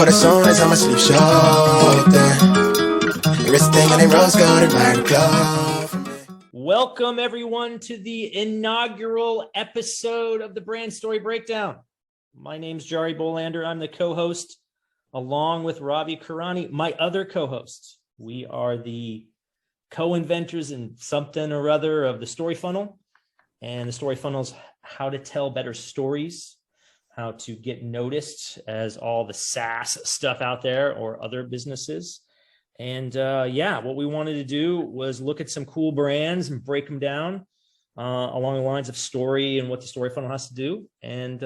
call the sunrise on my sleeve shoulder. Everything in the rose gold and my glove. Welcome everyone to the inaugural episode of the Brand Story Breakdown. My name's Jarie Bolander. I'm the co-host along with Ravi Kurani, my other co-host. We are the co-inventors in something or other of the story funnel. And the story funnel is how to tell better stories, how to get noticed as all the SaaS stuff out there or other businesses. And what we wanted to do was look at some cool brands and break them down along the lines of story and what the story funnel has to do. And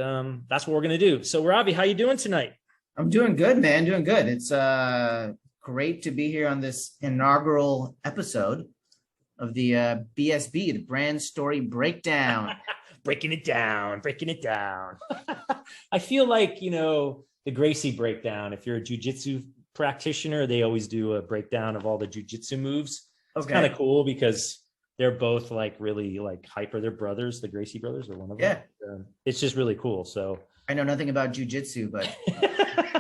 that's what we're going to do. So Ravi, how you doing tonight? I'm doing good, man. Doing good. It's great to be here on this inaugural episode of the BSB, the Brand Story Breakdown. breaking it down. I feel like, the Gracie breakdown, if you're a jujitsu practitioner, they always do a breakdown of all the jujitsu moves. It's kind of cool because they're both like really like hyper. They're brothers, the Gracie brothers are one of them. Yeah. It's just really cool. So I know nothing about jujitsu, but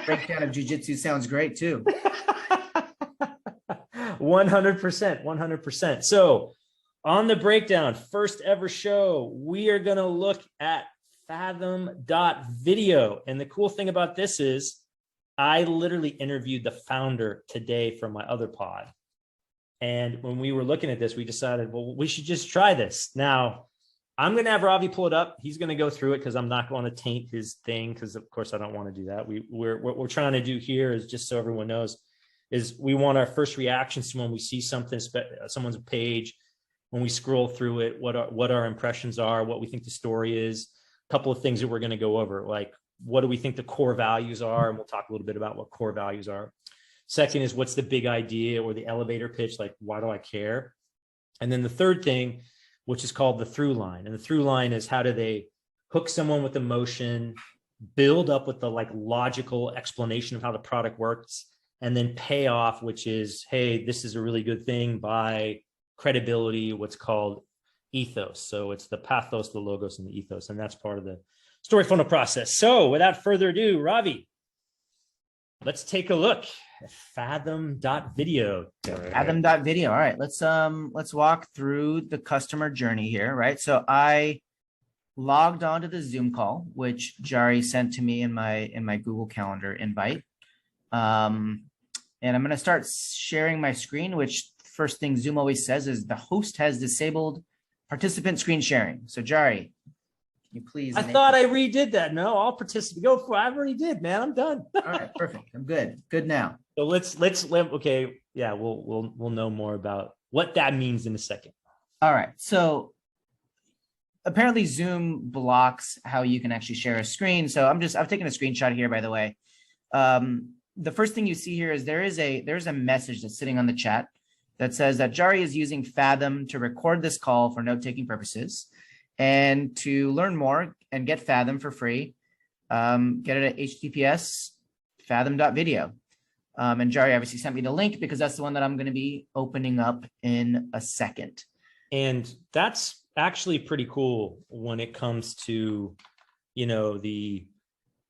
breakdown of jujitsu sounds great too. 100%. So on the breakdown, first ever show, we are going to look at Fathom.video. And the cool thing about this is I literally interviewed the founder today from my other pod. And when we were looking at this, we decided, well, we should just try this. Now, I'm going to have Ravi pull it up. He's going to go through it because I'm not going to taint his thing because, of course, I don't want to do that. What we're trying to do here is just so everyone knows is we want our first reactions to when we see something, someone's page, when we scroll through it, what our impressions are, what we think the story is, a couple of things that we're going to go over, like what do we think the core values are? And we'll talk a little bit about what core values are. Second is what's the big idea or the elevator pitch, like why do I care? And then the third thing, which is called the through line. And the through line is how do they hook someone with emotion, build up with the like logical explanation of how the product works, and then pay off, which is, hey, this is a really good thing by credibility, what's called ethos. So it's the pathos, the logos, and the ethos. And that's part of the story funnel process. So without further ado, Ravi, let's take a look at Fathom.video. Fathom.video. All right, let's walk through the customer journey here, right? So I logged onto the Zoom call, which Jarie sent to me in my Google Calendar invite. And I'm going to start sharing my screen, which first thing Zoom always says is the host has disabled participant screen sharing. So Jarie, can you please? I thought I redid that. No, I'll participate. Go for it. I already did, man. I'm done. All right, perfect. I'm good. Good now. So let's okay. Yeah, we'll know more about what that means in a second. All right. So apparently Zoom blocks how you can actually share a screen. So I've taken a screenshot here, by the way. The first thing you see here is there's a message that's sitting on the chat that says that Jarie is using Fathom to record this call for note-taking purposes. And to learn more and get Fathom for free, get it at https fathom.video. And Jarie obviously sent me the link because that's the one that I'm going to be opening up in a second. And that's actually pretty cool when it comes to, the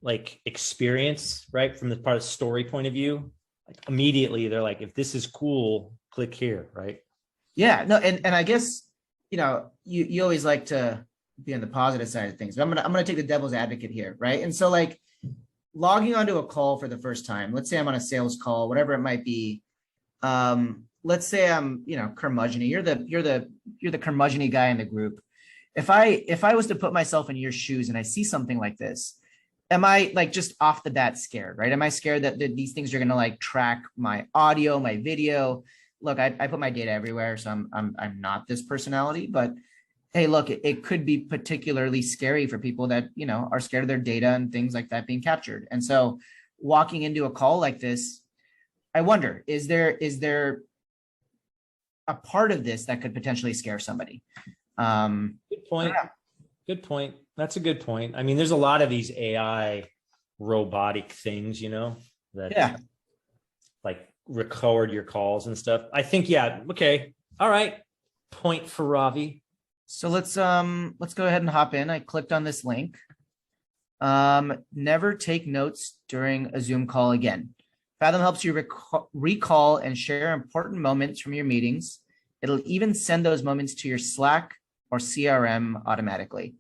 like experience, right? From the part of story point of view, like immediately they're like, if this is cool, click here, right? Yeah, no, and I guess, you always like to be on the positive side of things, but I'm gonna take the devil's advocate here, right? And so like logging onto a call for the first time, let's say I'm on a sales call, whatever it might be. Let's say I'm, curmudgeon-y. You're the curmudgeon-y guy in the group. If I was to put myself in your shoes and I see something like this, am I like just off the bat scared, right? Am I scared that these things are gonna like track my audio, my video? Look, I put my data everywhere, so I'm not this personality, but hey, look, it could be particularly scary for people that, are scared of their data and things like that being captured. And so walking into a call like this, I wonder, is there a part of this that could potentially scare somebody? Good point. Good point. That's a good point. I mean, there's a lot of these AI robotic things, that like record your calls and stuff. I think, yeah. Okay. All right. Point for Ravi. So let's go ahead and hop in. I clicked on this link. Never take notes during a Zoom call again. Fathom helps you recall and share important moments from your meetings. It'll even send those moments to your Slack or CRM automatically.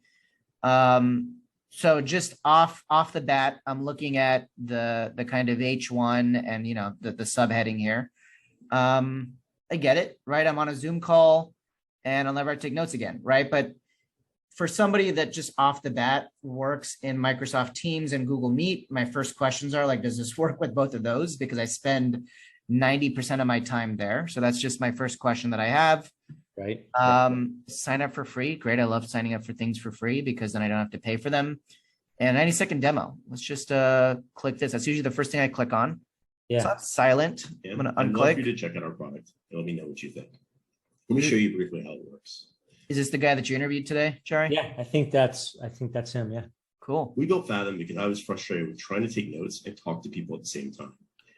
So just off the bat, I'm looking at the kind of H1 and the subheading here. I get it, right? I'm on a Zoom call and I'll never take notes again, right? But for somebody that just off the bat works in Microsoft Teams and Google Meet, my first questions are like, does this work with both of those? Because I spend 90% of my time there. So that's just my first question that I have. Right. Sign up for free. Great. I love signing up for things for free because then I don't have to pay for them. And 90-second demo. Let's just click this. That's usually the first thing I click on. Yeah. So it's silent. Yeah, I'm going to I'd love for you unclick. to check out our product and let me know what you think. Let me show you briefly how it works. Is this the guy that you interviewed today, Jarie? Yeah, I think that's him. Yeah. Cool. We built Fathom because I was frustrated with trying to take notes and talk to people at the same time,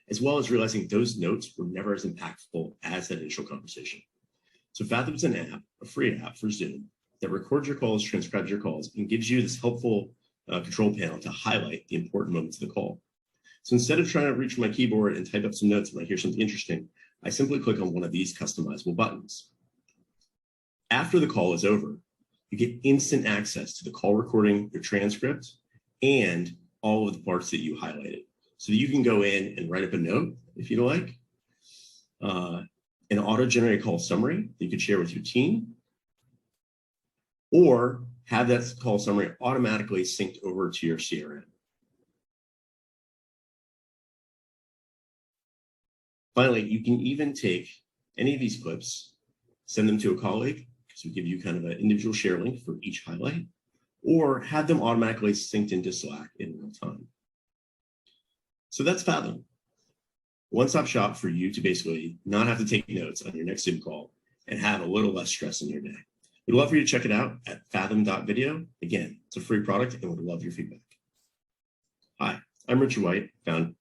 as well as realizing those notes were never as impactful as that initial conversation. So Fathom's an app, a free app for Zoom that records your calls, transcribes your calls, and gives you this helpful control panel to highlight the important moments of the call. So instead of trying to reach my keyboard and type up some notes when I hear something interesting, I simply click on one of these customizable buttons. After the call is over, you get instant access to the call recording, your transcript, and all of the parts that you highlighted. So that you can go in and write up a note if you'd like, an auto-generated call summary that you could share with your team, or have that call summary automatically synced over to your CRM. Finally, you can even take any of these clips, send them to a colleague, because we give you kind of an individual share link for each highlight, or have them automatically synced into Slack in real time. So that's Fathom. One-stop shop for you to basically not have to take notes on your next Zoom call and have a little less stress in your day. We'd love for you to check it out at fathom.video. Again, it's a free product and would love your feedback. Hi, I'm Richard White, founder.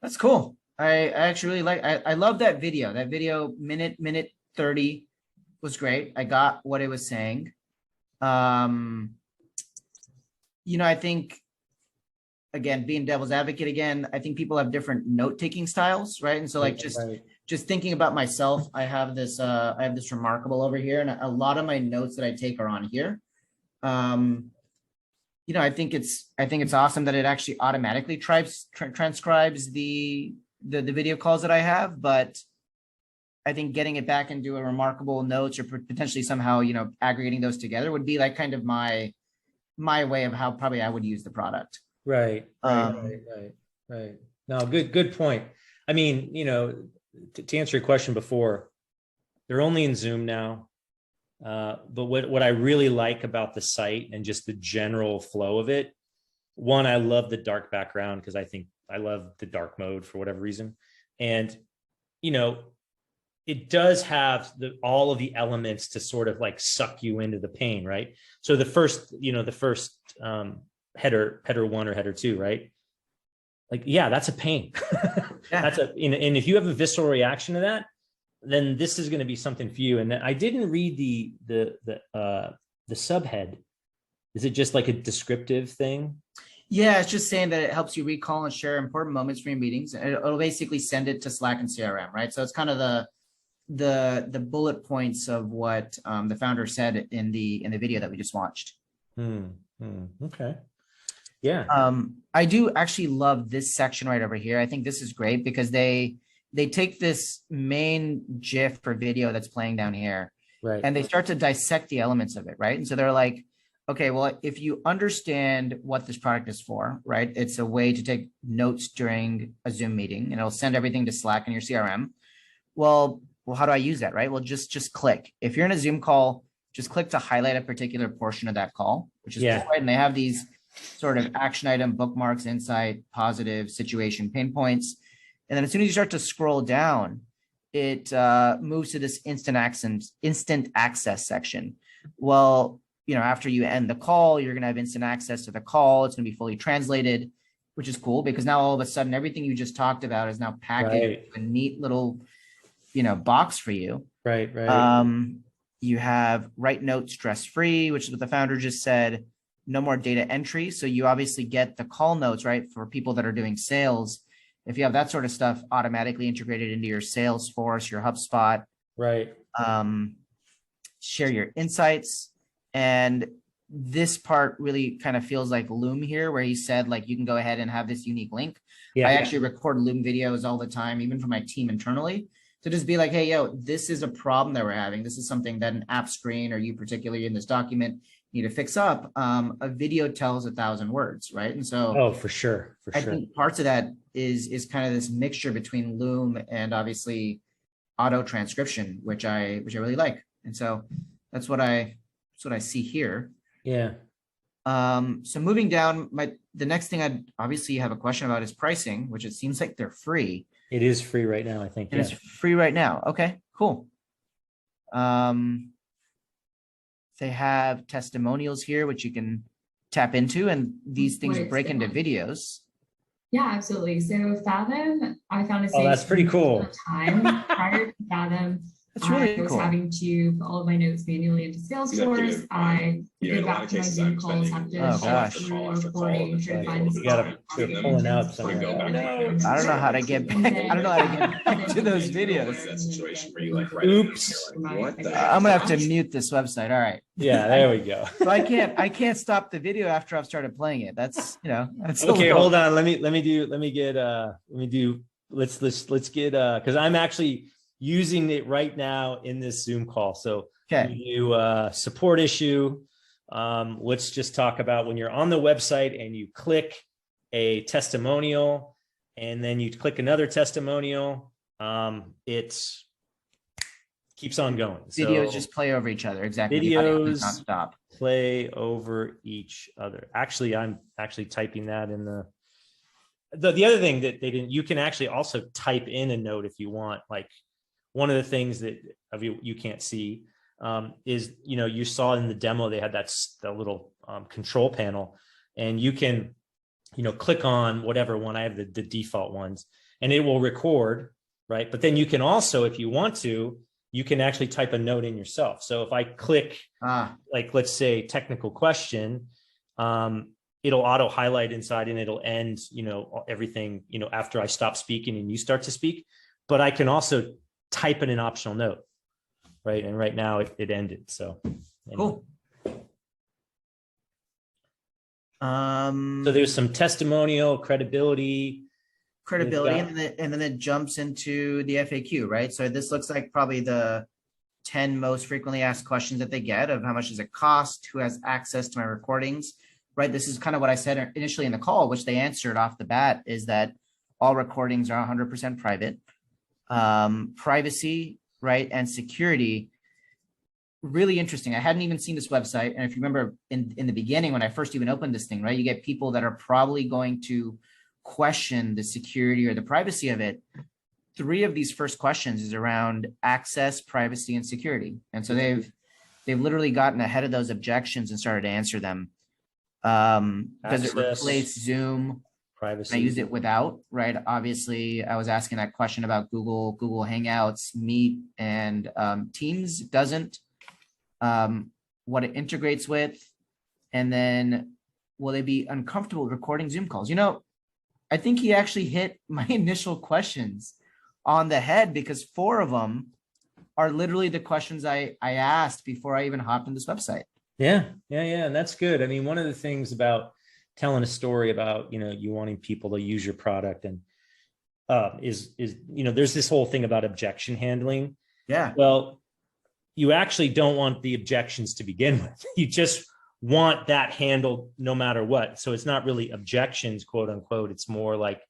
That's cool. I actually really I love that video. That video, minute 30 was great. I got what it was saying. I think, again, being devil's advocate again, I think people have different note-taking styles, right? And so like just thinking about myself, I have this remarkable over here, and a lot of my notes that I take are on here. I think it's awesome that it actually automatically transcribes the video calls that I have, but I think getting it back into a remarkable notes or potentially somehow, aggregating those together would be like kind of my way of how probably I would use the product. Right. No, good point. I mean, to answer your question before, they're only in Zoom now. But what I really like about the site and just the general flow of it, one, I love the dark background because I think I love the dark mode for whatever reason. And, it does have all of the elements to sort of like suck you into the pain, right? So the first header one or header two, right? Like, yeah, that's a pain. Yeah. And if you have a visceral reaction to that, then this is going to be something for you. And I didn't read the subhead. Is it just like a descriptive thing? Yeah, it's just saying that it helps you recall and share important moments from your meetings. And it'll basically send it to Slack and CRM, right? So it's kind of the bullet points of what the founder said in the video that we just watched. Okay. Yeah. I do actually love this section right over here. I think this is great because they take this main GIF or video that's playing down here, right, and they start to dissect the elements of it, right? And so they're like, okay, well, if you understand what this product is for, right, it's a way to take notes during a Zoom meeting, and it'll send everything to Slack and your CRM. Well, how do I use that, right? Well, just click. If you're in a Zoom call, just click to highlight a particular portion of that call, which is cool, right? And they have these sort of action item, bookmarks, insight, positive, situation, pain points. And then as soon as you start to scroll down, it moves to this instant access section. Well, after you end the call, you're going to have instant access to the call. It's going to be fully translated, which is cool because now all of a sudden, everything you just talked about is now packaged in a neat little, box for you. Right. You have write notes stress-free, which is what the founder just said. no more data entry. So you obviously get the call notes, right? For people that are doing sales. If you have that sort of stuff automatically integrated into your Salesforce, your HubSpot, Right. share your insights. And this part really kind of feels like Loom here, where he said, like, you can go ahead and have this unique link. Yeah. I actually record Loom videos all the time, even for my team internally, to just be like, hey, yo, this is a problem that we're having. This is something that an app screen, or you particularly in this document, need to fix up. A video tells 1,000 words, right? And so Oh, for sure. For I sure. think parts of that is kind of this mixture between Loom and obviously auto transcription, which I really like. And so that's what I see here. Yeah. So moving down, the next thing I'd obviously have a question about is pricing, which it seems like they're free. It is free right now, I think. And it's free right now. Okay, cool. They have testimonials here, which you can tap into, and these things break into videos. Yeah, absolutely. So Fathom, I found a that's pretty cool. Time prior to Fathom, That's really I was cool. having to put all of my notes manually into Salesforce. I go back to my Zoom calls, have to recording, try to find You gotta the pulling out somewhere. somewhere. I don't know how to get back. I don't know how to get back to those videos. That situation where you like write Oops. what the I'm gonna have to mute this website. All right. Yeah, there we go. So I can't stop the video after I've started playing it. That's that's Okay, hold on. Let's get because I'm actually using it right now in this Zoom call. So Okay. you support issue. Let's just talk about when you're on the website and you click a testimonial and then you click another testimonial. It keeps on going. Videos So just play over each other. Exactly. videos Not stop. play over each other. Actually, I'm actually typing that in the other thing that they didn't, you can actually also type in a note if you want. Like one of the things that you can't see is, you saw in the demo, they had that little control panel, and you can, click on whatever one. I have the default ones, and it will record, right? But then you can also, if you want to, you can actually type a note in yourself. So if I click, like, let's say technical question, it'll auto highlight inside and it'll end, everything, after I stop speaking and you start to speak. But I can also type in an optional note, right? And right now it ended. So Cool. So there's some testimonial credibility, and then it jumps into the FAQ, right? So this looks like probably the 10 most frequently asked questions that they get of how much does it cost, who has access to my recordings, right? This is kind of what I said initially in the call, which they answered off the bat, is that all recordings are 100% private. Privacy, right, and security, really interesting. I hadn't even seen this website, and if you remember in the beginning when I first even opened this thing, right, you get people that are probably going to question the security or the privacy of it. 3 of these first questions is around access, privacy, and security, and so they've literally gotten ahead of those objections and started to answer them. Does it replace Zoom? privacy. I used it without, right? Obviously, I was asking that question about Google Hangouts, Meet, and Teams doesn't. What it integrates with, and then will they be uncomfortable recording Zoom calls? I think he actually hit my initial questions on the head, because 4 of them are literally the questions I asked before I even hopped on this website. Yeah. And that's good. I mean, one of the things about telling a story about, you wanting people to use your product and is there's this whole thing about objection handling. Yeah. Well, you actually don't want the objections to begin with. You just want that handled no matter what. So it's not really objections, quote unquote. It's more like,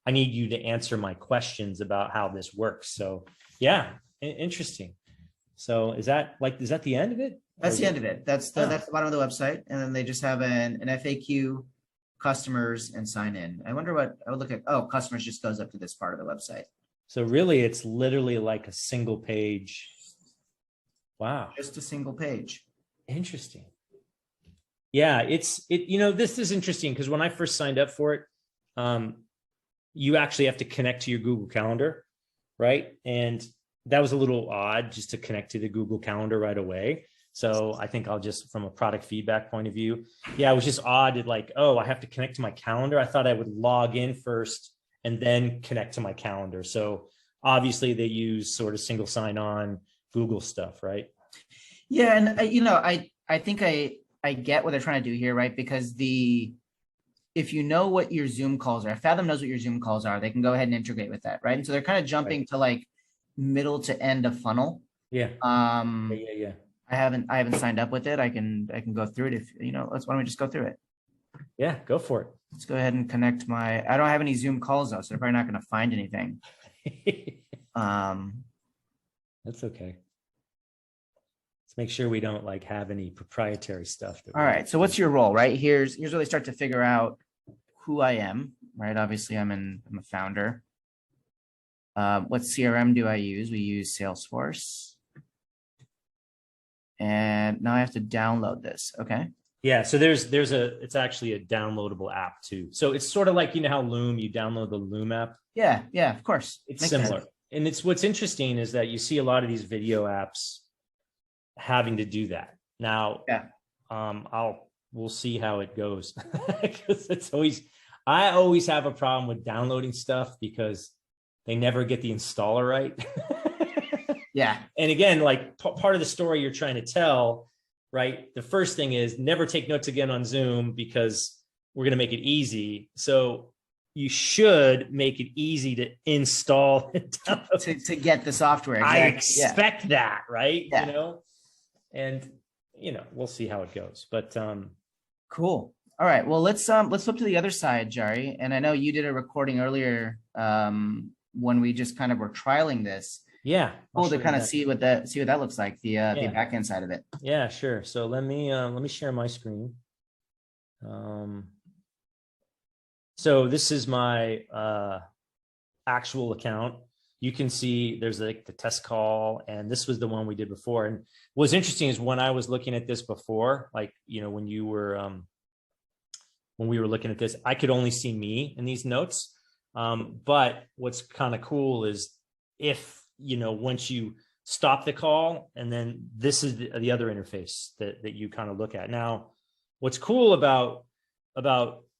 I need you to answer my questions about how this works. So yeah, interesting. So is that the end of it? That's the end of it. That's the bottom of the website. And then they just have an FAQ, customers, and sign in. I wonder what I would look at. Oh, customers just goes up to this part of the website. So really it's literally like a single page. Wow. Just a single page. Interesting. Yeah, this is interesting because when I first signed up for it, you actually have to connect to your Google Calendar, right? And that was a little odd just to connect to the Google Calendar right away. So I think I'll just, from a product feedback point of view, yeah, it was just odd. Like, oh, I have to connect to my calendar. I thought I would log in first and then connect to my calendar. So obviously they use sort of single sign-on Google stuff, right? Yeah, and I think I get what they're trying to do here, right? Because if you know what your Zoom calls are, Fathom knows what your Zoom calls are, they can go ahead and integrate with that, right? And so they're kind of jumping to like middle to end of funnel. Yeah. Yeah. I haven't signed up with it. I can go through it if why don't we just go through it? Yeah, go for it. Let's go ahead and connect I don't have any Zoom calls though, so they're probably not going to find anything. That's okay. Let's make sure we don't like have any proprietary stuff. All right. So what's your role, right? Here's where they start to figure out who I am, right? Obviously I'm a founder. What CRM do I use? We use Salesforce. And now I have to download this. Okay. Yeah. So it's actually a downloadable app too. So it's sort of like, how Loom, you download the Loom app. Yeah. Yeah, of course. It's similar. Sense. And what's interesting is that you see a lot of these video apps having to do that. Now, yeah. We'll see how it goes. Because I always have a problem with downloading stuff because they never get the installer right. Yeah. And again, like part of the story you're trying to tell, right? The first thing is never take notes again on Zoom because we're going to make it easy. So you should make it easy to install and download. to get the software. Exactly. I expect that, right? Yeah. And we'll see how it goes. But cool. All right. Well, let's flip to the other side, Jarie. And I know you did a recording earlier when we just kind of were trialing this. Yeah. Cool to kind of see what that looks like, the back end side of it. Yeah, sure. So let me share my screen. So this is my actual account. You can see there's like the test call, and this was the one we did before. And what's interesting is when I was looking at this before, like, when you were, when we were looking at this, I could only see me in these notes. But what's kind of cool is if, once you stop the call, and then this is the other interface that you kind of look at. Now, what's cool about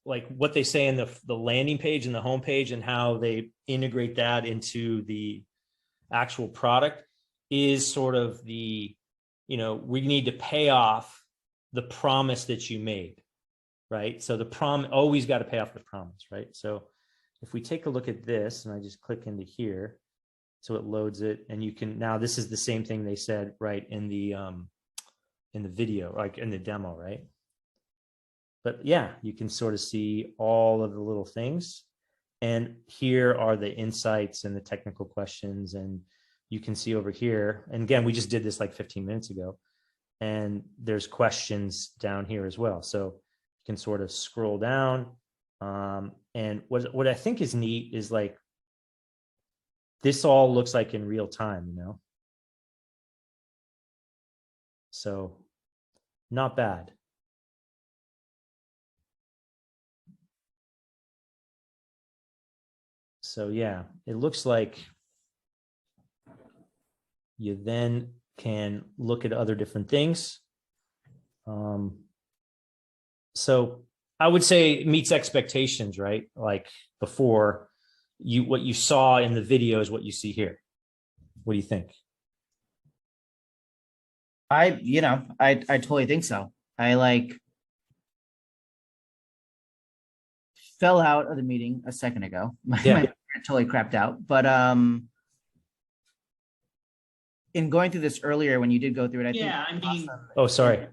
like what they say in the landing page and the home page and how they integrate that into the actual product is sort of we need to pay off the promise that you made, right? So the always got to pay off the promise, right? So if we take a look at this and I just click into here, so it loads it, and you can, now this is the same thing they said, right, in the video, like in the demo, right? But yeah, you can sort of see all of the little things. And here are the insights and the technical questions. And you can see over here, and again, we just did this like 15 minutes ago, and there's questions down here as well. So you can sort of scroll down. And what I think is neat is like, this all looks like in real time, So not bad. So yeah, it looks like you then can look at other different things. So I would say it meets expectations, right? Like before, what you saw in the video is what you see here. What do you think? I totally think so. I fell out of the meeting a second ago. My totally crapped out. But in going through this earlier, when you did go through it, I think awesome. Oh, sorry.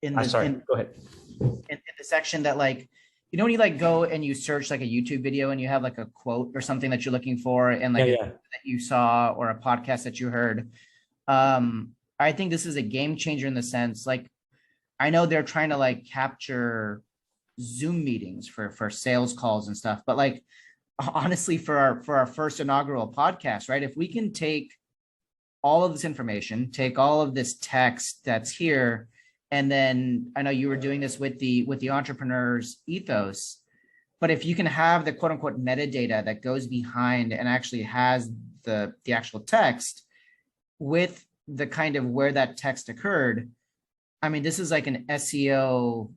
Go ahead. In the section that like, when you like go and you search like a YouTube video and you have like a quote or something that you're looking for, and like that you saw or a podcast that you heard. I think this is a game changer in the sense, like, I know they're trying to like capture Zoom meetings for sales calls and stuff, but like, honestly, for our first inaugural podcast, right? If we can take all of this information, take all of this text that's here, and then I know you were doing this with the entrepreneur's ethos, but if you can have the quote unquote metadata that goes behind and actually has the actual text with the kind of where that text occurred, I mean, this is like an SEO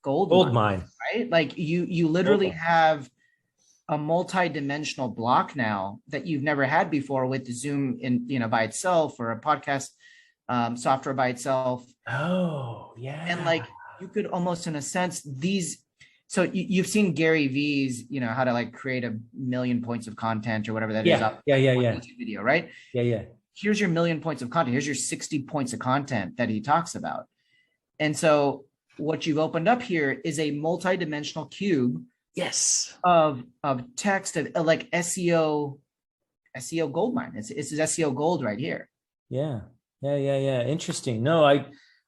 gold mine, right? Like you literally have a multi-dimensional block now that you've never had before with Zoom by itself, or a podcast software by itself. Oh, yeah. And like you could almost, in a sense, so you've seen Gary V's, how to like create 1 million points of content or whatever that is up YouTube video, right? Yeah. Here's your 1 million points of content. Here's your 60 points of content that he talks about. And so what you've opened up here is a multi-dimensional cube of text of like SEO gold mine. It's SEO gold right here. Yeah. Interesting. No,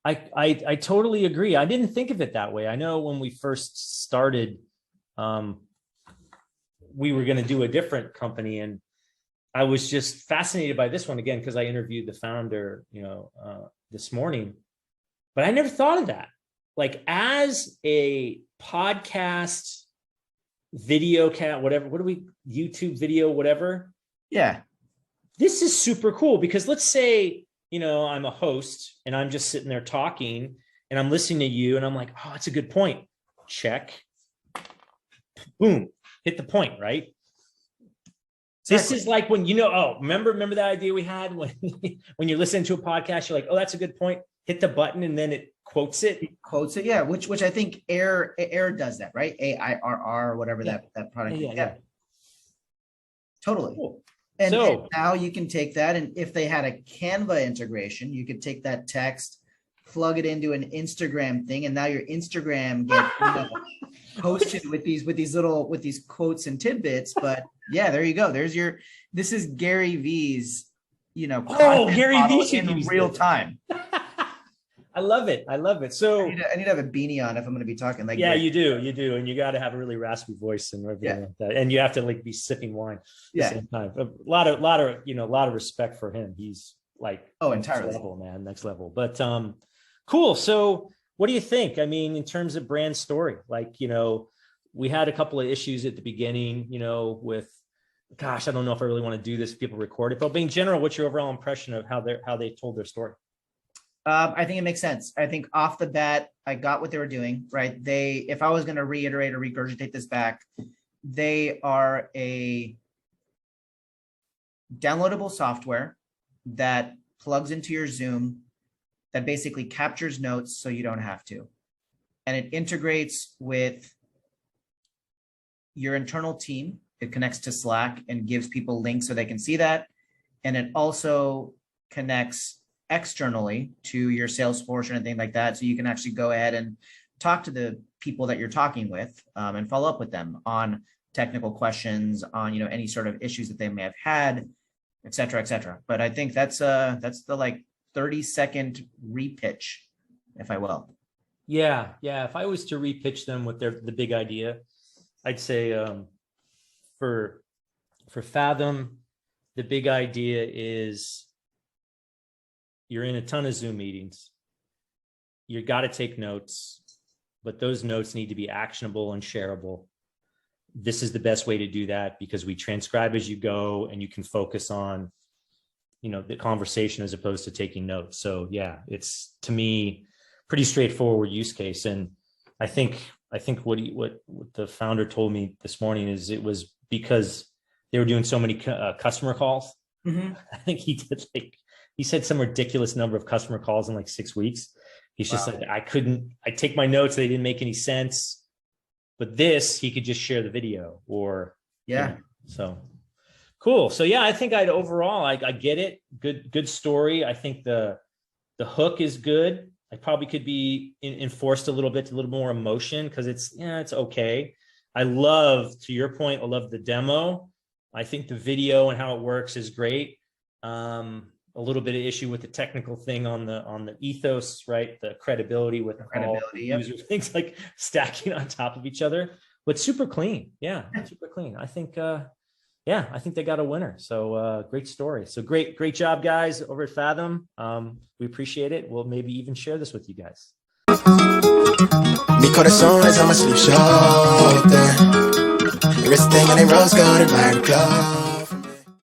I totally agree. I didn't think of it that way. I know when we first started, we were going to do a different company, and I was just fascinated by this one again, because I interviewed the founder, this morning, but I never thought of that. Like as a podcast, video cat, whatever, YouTube video, whatever. Yeah. This is super cool, because let's say, I'm a host and I'm just sitting there talking and I'm listening to you and I'm like, oh, that's a good point. Check. Boom. Hit the point, right? Exactly. This is like when, remember that idea we had when you're listening to a podcast, you're like, oh, that's a good point. Hit the button and then it quotes it. Yeah. Which I think Air does that, right? AIRR, whatever that product is. Yeah. Totally. Cool. And now you can take that, and if they had a Canva integration, you could take that text, plug it into an Instagram thing, and now your Instagram gets posted with these quotes and tidbits. But yeah, there you go. This is Gary V's, Gary V in real time. I love it. So I need to have a beanie on if I'm going to be talking like you do, and you got to have a really raspy voice and everything like that, and you have to like be sipping wine at the same time. A lot of respect for him. He's like entirely next level. But cool. So what do you think? I mean, in terms of brand story, like we had a couple of issues at the beginning, with gosh, I don't know if I really want to do this. People record it, but in general, what's your overall impression of how they told their story? I think it makes sense. I think off the bat, I got what they were doing, right? If I was going to reiterate or regurgitate this back, they are a downloadable software that plugs into your Zoom that basically captures notes so you don't have to. And it integrates with your internal team. It connects to Slack and gives people links so they can see that. And it also connects externally to your Salesforce or anything like that. So you can actually go ahead and talk to the people that you're talking with and follow up with them on technical questions, on, any sort of issues that they may have had, et cetera, et cetera. But I think that's the like 30-second repitch, if I will. Yeah. If I was to repitch them with the big idea, I'd say for Fathom, the big idea is you're in a ton of Zoom meetings. You got to take notes, but those notes need to be actionable and shareable. This is the best way to do that because we transcribe as you go and you can focus on, the conversation as opposed to taking notes. So yeah, it's to me pretty straightforward use case. And I think what the founder told me this morning is it was because they were doing so many customer calls. Mm-hmm. I think he said some ridiculous number of customer calls in like 6 weeks. He's just like, I take my notes. They didn't make any sense, but he could just share the video so cool. So yeah, I think I get it. Good story. I think the hook is good. I probably could be enforced a little more emotion because it's okay. To your point, I love the demo. I think the video and how it works is great. A little bit of issue with the technical thing on the ethos, right? The credibility with user things like stacking on top of each other, but super clean. Yeah, super clean. I think, I think they got a winner. So great story. So great job, guys, over at Fathom. We appreciate it. We'll maybe even share this with you guys. Mi corazón es a sleep show. Everything in a rose gold and club.